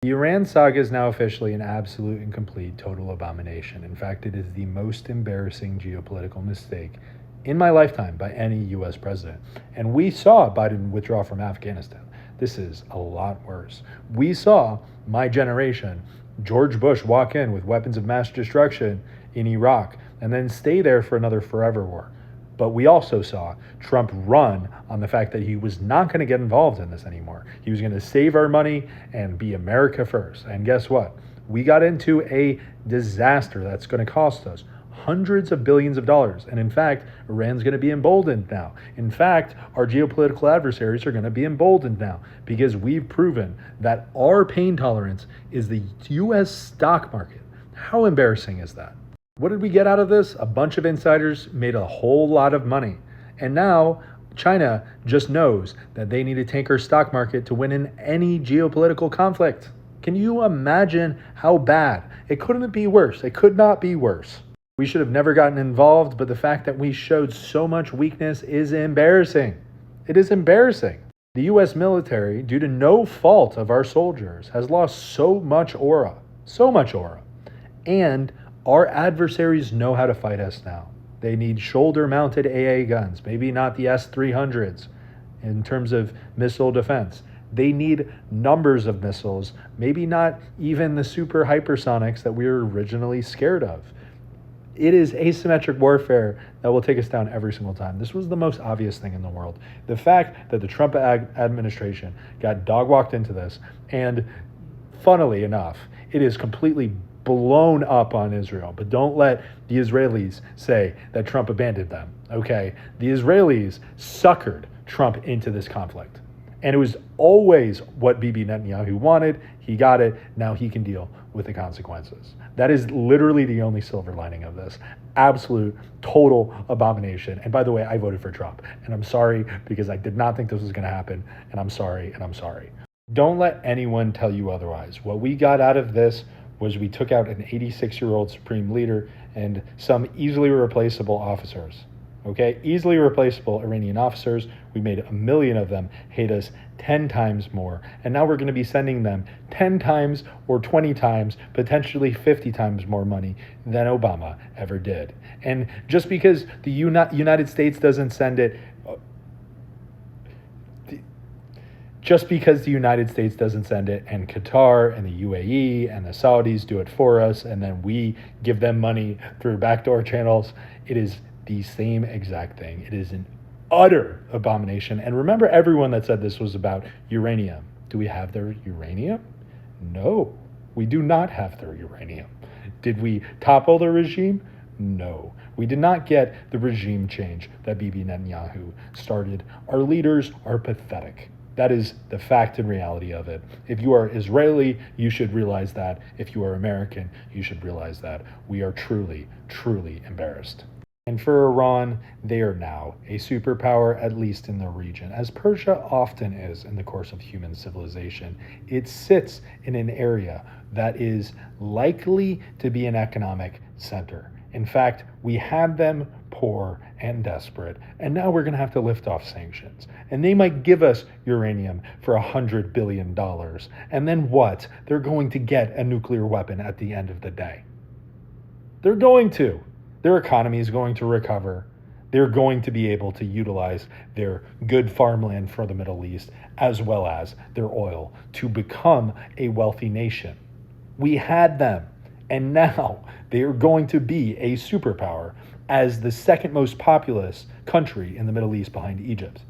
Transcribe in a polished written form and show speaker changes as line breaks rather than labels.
The Iran saga is now officially an absolute and complete total abomination. In fact, it is the most embarrassing geopolitical mistake in my lifetime by any US president. And we saw Biden withdraw from Afghanistan. This is a lot worse. We saw my generation, George Bush, walk in with weapons of mass destruction in Iraq and then stay there for another forever war. But we also saw Trump run on the fact that he was not going to get involved in this anymore. He was going to save our money and be America first. And guess what? We got into a disaster that's going to cost us hundreds of billions of dollars. And in fact, Iran's going to be emboldened now. In fact, our geopolitical adversaries are going to be emboldened now because we've proven that our pain tolerance is the US stock market. How embarrassing is that? What did we get out of this? A bunch of insiders made a whole lot of money. And now China just knows that they need to tank our stock market to win in any geopolitical conflict. Can you imagine how bad? It couldn't be worse. It could not be worse. We should have never gotten involved, but the fact that we showed so much weakness is embarrassing. It is embarrassing. The US military, due to no fault of our soldiers, has lost so much aura. And our adversaries know how to fight us now. They need shoulder-mounted AA guns, maybe not the S-300s in terms of missile defense. They need numbers of missiles, maybe not even the super hypersonics that we were originally scared of. It is asymmetric warfare that will take us down every single time. This was the most obvious thing in the world. The fact that the Trump administration got dog-walked into this, and funnily enough, it is completely blown up on Israel. But don't let the Israelis say that Trump abandoned them, okay? The Israelis suckered Trump into this conflict. And it was always what Bibi Netanyahu wanted. He got it. Now he can deal with the consequences. That is literally the only silver lining of this. Absolute, total abomination. And by the way, I voted for Trump. And I'm sorry because I did not think this was going to happen. And I'm sorry, and I'm sorry. Don't let anyone tell you otherwise. What we got out of this was we took out an 86-year-old supreme leader and some easily replaceable officers. Okay, easily replaceable Iranian officers. We made 1 million of them hate us 10 times more. And now we're going to be sending them 10 times or 20 times, potentially 50 times more money than Obama ever did. And just because the United States doesn't send it, just because the United States doesn't send it and Qatar and the UAE and the Saudis do it for us and then we give them money through backdoor channels, it is the same exact thing. It is an utter abomination. And remember everyone that said this was about uranium. Do we have their uranium? No, we do not have their uranium. Did we topple the regime? No, we did not get the regime change that Bibi Netanyahu started. Our leaders are pathetic. That is the fact and reality of it. If you are Israeli, you should realize that. If you are American, you should realize that. We are truly, truly embarrassed. And for Iran, they are now a superpower, at least in the region. As Persia often is in the course of human civilization, it sits in an area that is likely to be an economic center. In fact, we had them poor and desperate, and now we're going to have to lift off sanctions. And they might give us uranium for $100 billion. And then what? They're going to get a nuclear weapon at the end of the day. They're going to. Their economy is going to recover. They're going to be able to utilize their good farmland for the Middle East, as well as their oil, to become a wealthy nation. We had them. And now they are going to be a superpower as the second most populous country in the Middle East behind Egypt.